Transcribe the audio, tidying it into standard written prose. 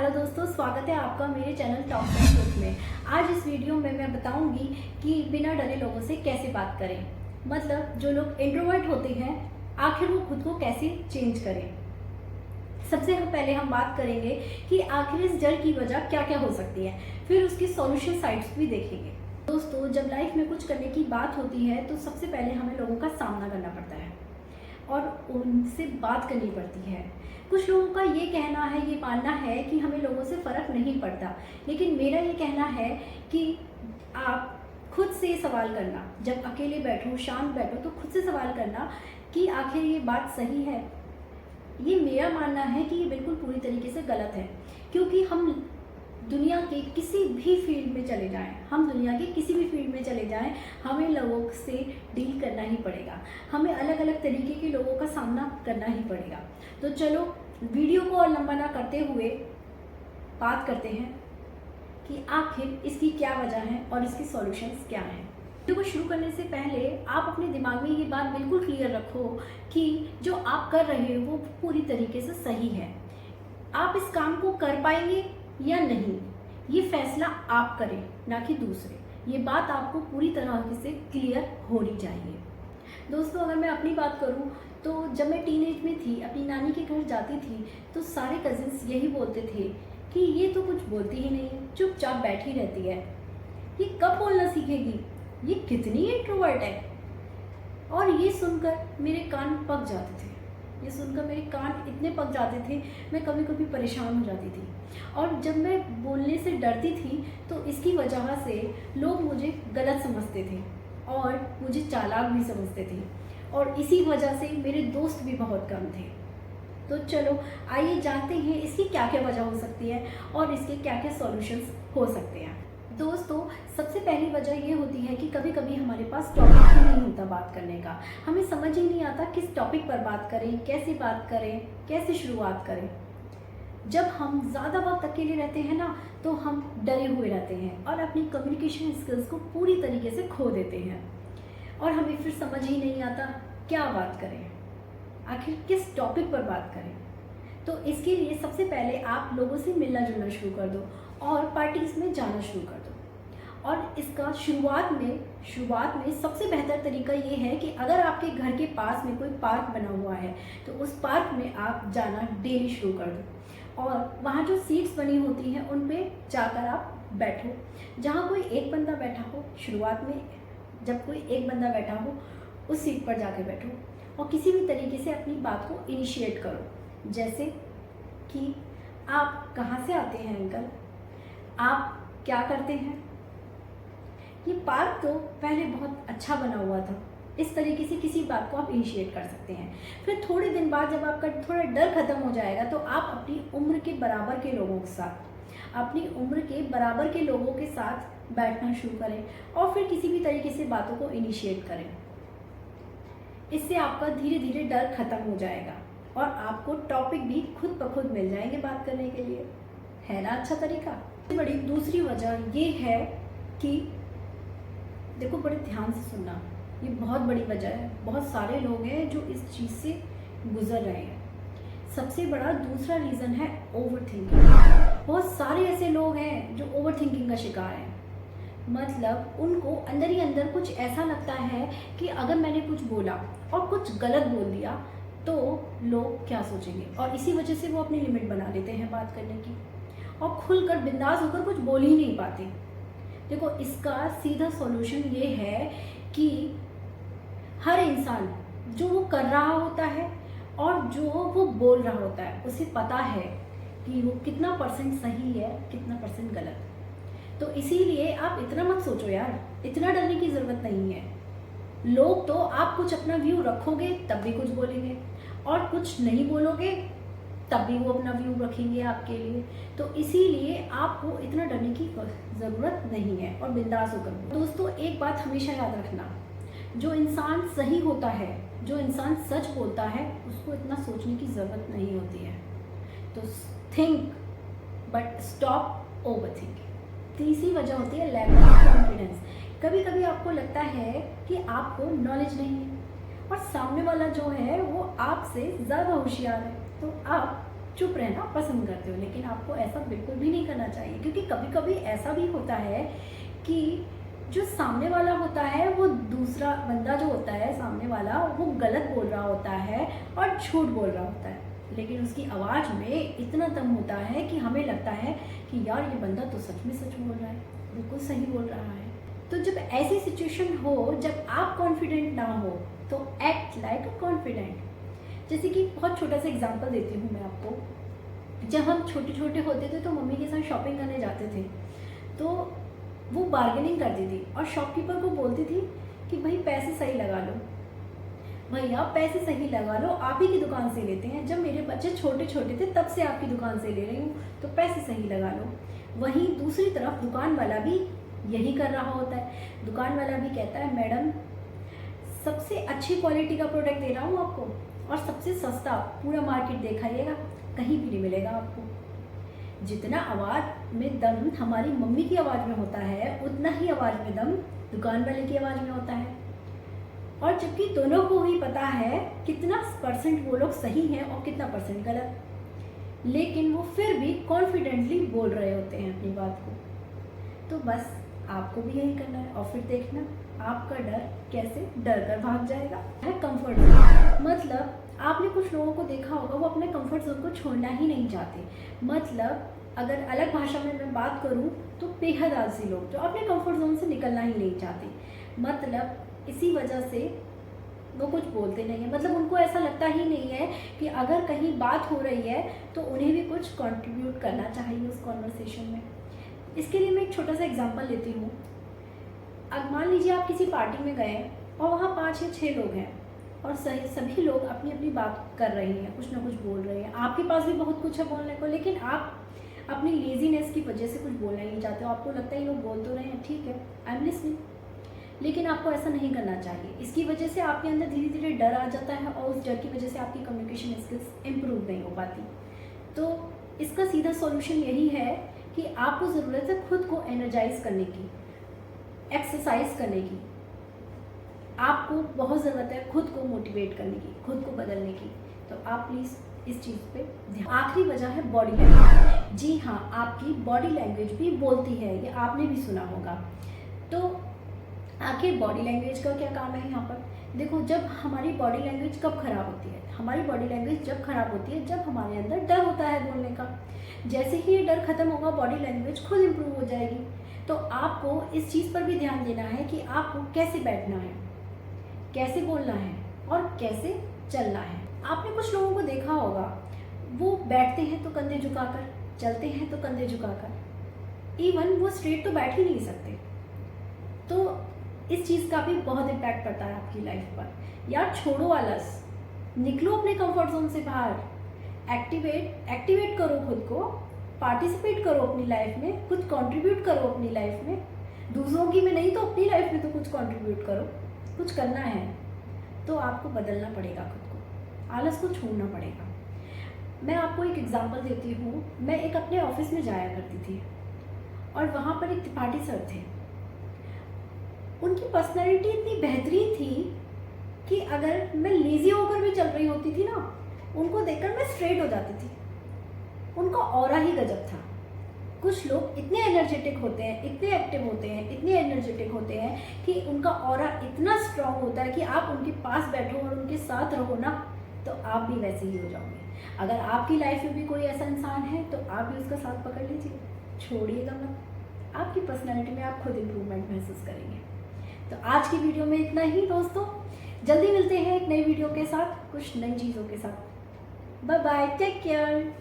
Hello दोस्तों, स्वागत है आपका मेरे चैनल टॉक एंड में। आज इस वीडियो में मैं बताऊंगी कि बिना डरे लोगों से कैसे बात करें। मतलब जो लोग इंट्रोवर्ट होते हैं, आखिर वो खुद को कैसे चेंज करें। सबसे पहले हम बात करेंगे कि आखिर इस डर की वजह क्या क्या हो सकती है, फिर उसकी सॉल्यूशन साइड्स भी देखेंगे। दोस्तों, जब लाइफ में कुछ करने की बात होती है तो सबसे पहले हमें लोगों का सामना करना पड़ता है और उनसे बात करनी पड़ती है। कुछ लोगों का ये कहना है, ये मानना है कि हमें लोगों से फ़र्क नहीं पड़ता, लेकिन मेरा ये कहना है कि आप खुद से सवाल करना, जब अकेले बैठो, शांत बैठो, तो खुद से सवाल करना कि आखिर ये बात सही है। ये मेरा मानना है कि ये बिल्कुल पूरी तरीके से गलत है, क्योंकि हम दुनिया के किसी भी फील्ड में चले जाएं, हमें लोगों से डील करना ही पड़ेगा, हमें अलग अलग तरीके के लोगों का सामना करना ही पड़ेगा। तो चलो वीडियो को और लंबा ना करते हुए बात करते हैं कि आखिर इसकी क्या वजह है और इसकी सॉल्यूशंस क्या हैं। वीडियो को शुरू करने से पहले आप अपने दिमाग में ये बात बिल्कुल क्लियर रखो कि जो आप कर रहे हो वो पूरी तरीके से सही है। आप इस काम को कर पाएंगे या नहीं, ये फैसला आप करें, ना कि दूसरे। ये बात आपको पूरी तरह से क्लियर होनी चाहिए। दोस्तों, अगर मैं अपनी बात करूं तो जब मैं टीनेज में थी, अपनी नानी के घर जाती थी, तो सारे कजिन्स यही बोलते थे कि ये तो कुछ बोलती ही नहीं है, चुपचाप बैठी रहती है, ये कब बोलना सीखेगी, ये कितनी इंट्रोवर्ट है। और ये सुनकर मेरे कान पक जाते थे, ये सुनकर मेरे कान इतने पक जाते थे, मैं कभी कभी परेशान हो जाती थी। और जब मैं बोलने से डरती थी तो इसकी वजह से लोग मुझे गलत समझते थे और मुझे चालाक भी समझते थे, और इसी वजह से मेरे दोस्त भी बहुत कम थे। तो चलो आइए जानते हैं इसकी क्या क्या वजह हो सकती है और इसके क्या क्या सॉल्यूशंस हो सकते हैं। दोस्तों, सबसे पहली वजह ये होती है कि कभी कभी हमारे पास टॉपिक ही नहीं होता बात करने का। हमें समझ ही नहीं आता किस टॉपिक पर बात करें, कैसे बात करें, कैसे शुरुआत करें। जब हम ज़्यादा वक्त अकेले रहते हैं ना, तो हम डरे हुए रहते हैं और अपनी कम्युनिकेशन स्किल्स को पूरी तरीके से खो देते हैं, और हमें फिर समझ ही नहीं आता क्या बात करें, आखिर किस टॉपिक पर बात करें। तो इसके लिए सबसे पहले आप लोगों से मिलना जुलना शुरू कर दो और पार्टीज़ में जाना शुरू कर दो। और इसका शुरुआत में सबसे बेहतर तरीका ये है कि अगर आपके घर के पास में कोई पार्क बना हुआ है तो उस पार्क में आप जाना डेली शुरू कर दो, और वहाँ जो सीट्स बनी होती हैं उन पे जाकर आप बैठो। जहाँ कोई एक बंदा बैठा हो, शुरुआत में जब कोई एक बंदा बैठा हो उस सीट पर जाके बैठो और किसी भी तरीके से अपनी बात को इनिशिएट करो। जैसे कि आप कहाँ से आते हैं अंकल, आप क्या करते हैं। ये पार्क तो पहले बहुत अच्छा बना हुआ था, इस तरीके से किसी बात को आप इनिशिएट कर सकते हैं। फिर थोड़े दिन बाद जब आपका थोड़ा डर खत्म हो जाएगा तो आप अपनी उम्र के बराबर के लोगों के साथ बैठना शुरू करें और फिर किसी भी तरीके से बातों को इनिशिएट करें। इससे आपका धीरे धीरे डर खत्म हो जाएगा और आपको टॉपिक भी खुद ब खुद मिल जाएंगे बात करने के लिए। है ना अच्छा तरीका। बड़ी दूसरी वजह ये है कि देखो, बड़े ध्यान से सुनना, ये बहुत बड़ी वजह है। बहुत सारे लोग हैं जो इस चीज़ से गुजर रहे हैं। सबसे बड़ा दूसरा रीज़न है ओवर थिंकिंग। बहुत सारे ऐसे लोग हैं जो ओवर थिंकिंग का शिकार हैं। मतलब उनको अंदर ही अंदर कुछ ऐसा लगता है कि अगर मैंने कुछ बोला और कुछ गलत बोल दिया तो लोग क्या सोचेंगे, और इसी वजह से वो अपनी लिमिट बना लेते हैं बात करने की और खुलकर बिंदास होकर कुछ बोल ही नहीं पाते। देखो, इसका सीधा सॉल्यूशन ये है कि हर इंसान जो वो कर रहा होता है और जो वो बोल रहा होता है उसे पता है कि वो कितना % सही है, कितना % गलत। तो इसीलिए आप इतना मत सोचो यार, इतना डरने की ज़रूरत नहीं है। लोग तो आप कुछ अपना व्यू रखोगे तब भी कुछ बोलेंगे, और कुछ नहीं बोलोगे तब भी वो अपना व्यू रखेंगे आपके लिए। तो इसीलिए आपको इतना डरने की ज़रूरत नहीं है और बिंदास होकर। दोस्तों, एक बात हमेशा याद रखना, जो इंसान सही होता है, जो इंसान सच बोलता है, उसको इतना सोचने की ज़रूरत नहीं होती है। तो think but stop over thinking. तीसरी वजह होती है लैक ऑफ कॉन्फिडेंस। कभी कभी आपको लगता है कि आपको नॉलेज नहीं है और सामने वाला जो है वो आपसे ज़्यादा होशियार है, तो आप चुप रहना पसंद करते हो, लेकिन आपको ऐसा बिल्कुल भी नहीं करना चाहिए, क्योंकि कभी कभी ऐसा भी होता है कि जो सामने वाला होता है, वो दूसरा बंदा जो होता है सामने वाला, वो गलत बोल रहा होता है और झूठ बोल रहा होता है, लेकिन उसकी आवाज़ में इतना दम होता है कि हमें लगता है कि यार ये बंदा तो सच में सच बोल रहा है, बिल्कुल सही बोल रहा है। तो जब ऐसी सिचुएशन हो, जब आप कॉन्फिडेंट ना हो, तो एक्ट लाइक अ कॉन्फिडेंट। जैसे कि बहुत छोटा सा एग्जांपल देती हूँ मैं आपको। जब हम छोटे छोटे होते थे तो मम्मी के साथ शॉपिंग करने जाते थे, तो वो बार्गेनिंग करती थी और शॉपकीपर को बोलती थी कि भाई पैसे सही लगा लो, भैया पैसे सही लगा लो, आप ही की दुकान से लेते हैं, जब मेरे बच्चे छोटे छोटे थे तब से आपकी दुकान से ले रही हूँ, तो पैसे सही लगा लो। वहीं दूसरी तरफ दुकान वाला भी यही कर रहा होता है। दुकान वाला भी कहता है मैडम सबसे अच्छी क्वालिटी का प्रोडक्ट दे रहा हूँ आपको, और सबसे सस्ता, पूरा मार्केट दिखाइएगा, कहीं भी नहीं मिलेगा आपको। जितना आवाज़ में दम हमारी मम्मी की आवाज़ में होता है, उतना ही आवाज़ में दम दुकान वाले की आवाज़ में होता है। और जबकि दोनों को ही पता है कितना परसेंट वो लोग सही हैं और कितना परसेंट गलत, लेकिन वो फिर भी कॉन्फिडेंटली बोल रहे होते हैं अपनी बात को। तो बस आपको भी यही करना है, और फिर देखना आपका डर कैसे डर कर भाग जाएगा। है कंफर्ट जोन, मतलब आपने कुछ लोगों को देखा होगा, वो अपने कंफर्ट जोन को छोड़ना ही नहीं चाहते। मतलब अगर अलग भाषा में मैं बात करूं तो बेहद आलसी लोग जो अपने कंफर्ट जोन से निकलना ही नहीं चाहते, मतलब इसी वजह से वो कुछ बोलते नहीं है। मतलब उनको ऐसा लगता ही नहीं है कि अगर कहीं बात हो रही है तो उन्हें भी कुछ कंट्रीब्यूट करना चाहिए उस कॉन्वर्सेशन में। इसके लिए मैं एक छोटा सा एग्जांपल लेती हूँ। अब मान लीजिए आप किसी पार्टी में गए और वहाँ 5 या 6 लोग हैं और सभी लोग अपनी अपनी बात कर रहे हैं, कुछ ना कुछ बोल रहे हैं। आपके पास भी बहुत कुछ है बोलने को, लेकिन आप अपनी लेजीनेस की वजह से कुछ बोलना ही नहीं चाहते हो। आपको लगता है ये लोग बोल तो रहे हैं, ठीक है, आई एम लिसनिंग, लेकिन आपको ऐसा नहीं करना चाहिए। इसकी वजह से आपके अंदर धीरे धीरे डर आ जाता है और उस डर की वजह से आपकी कम्युनिकेशन स्किल्स इम्प्रूव नहीं हो पाती। तो इसका सीधा सॉल्यूशन यही है कि आपको ज़रूरत है खुद को एनर्जाइज करने की, एक्सरसाइज करने की। आपको बहुत ज़रूरत है खुद को मोटिवेट करने की, खुद को बदलने की। तो आप प्लीज़ इस चीज़ पे ध्यान। आखिरी वजह है बॉडी लैंग्वेज। जी हाँ, आपकी बॉडी लैंग्वेज भी बोलती है, ये आपने भी सुना होगा। तो आखिर बॉडी लैंग्वेज का क्या काम है यहाँ पर? देखो, जब हमारी बॉडी लैंग्वेज कब खराब होती है? हमारी बॉडी लैंग्वेज जब खराब होती है जब हमारे अंदर डर होता है बोलने का। जैसे ही ये डर खत्म होगा, बॉडी लैंग्वेज खुद इम्प्रूव हो जाएगी। तो आपको इस चीज़ पर भी ध्यान देना है कि आपको कैसे बैठना है, कैसे बोलना है और कैसे चलना है। आपने कुछ लोगों को देखा होगा, वो बैठते हैं तो कंधे झुकाकर, चलते हैं तो कंधे झुकाकर, इवन वो स्ट्रेट तो बैठ ही नहीं सकते। तो इस चीज़ का भी बहुत इम्पैक्ट पड़ता है आपकी लाइफ पर। यार छोड़ो आलस, निकलो अपने कंफर्ट जोन से बाहर, एक्टिवेट करो खुद को, पार्टिसिपेट करो अपनी लाइफ में, कुछ कंट्रीब्यूट करो अपनी लाइफ में। दूसरों की में नहीं तो अपनी लाइफ में तो कुछ कंट्रीब्यूट करो। कुछ करना है तो आपको बदलना पड़ेगा, खुद को आलस को छोड़ना पड़ेगा। मैं आपको एक एग्जांपल देती हूँ। मैं एक अपने ऑफिस में जाया करती थी और वहाँ पर एक त्रिपाठी सर थे। उनकी पर्सनैलिटी इतनी बेहतरीन थी कि अगर मैं लेजी होकर भी चल रही होती थी ना, उनको देखकर मैं स्ट्रेट हो जाती थी। उनका ऑरा ही गजब था। कुछ लोग इतने एनर्जेटिक होते हैं, इतने एक्टिव होते हैं, इतने एनर्जेटिक होते हैं कि उनका ऑरा इतना स्ट्रांग होता है कि आप उनके पास बैठो और उनके साथ रहो ना, तो आप भी वैसे ही हो जाओगे। अगर आपकी लाइफ में भी कोई ऐसा इंसान है तो आप भी उसका साथ पकड़ लीजिए, छोड़िएगा मत। आपकी पर्सनैलिटी में आप खुद इम्प्रूवमेंट महसूस करेंगे। तो आज की वीडियो में इतना ही दोस्तों। जल्दी मिलते हैं एक नई वीडियो के साथ, कुछ नई चीज़ों के साथ। Bye bye, take care.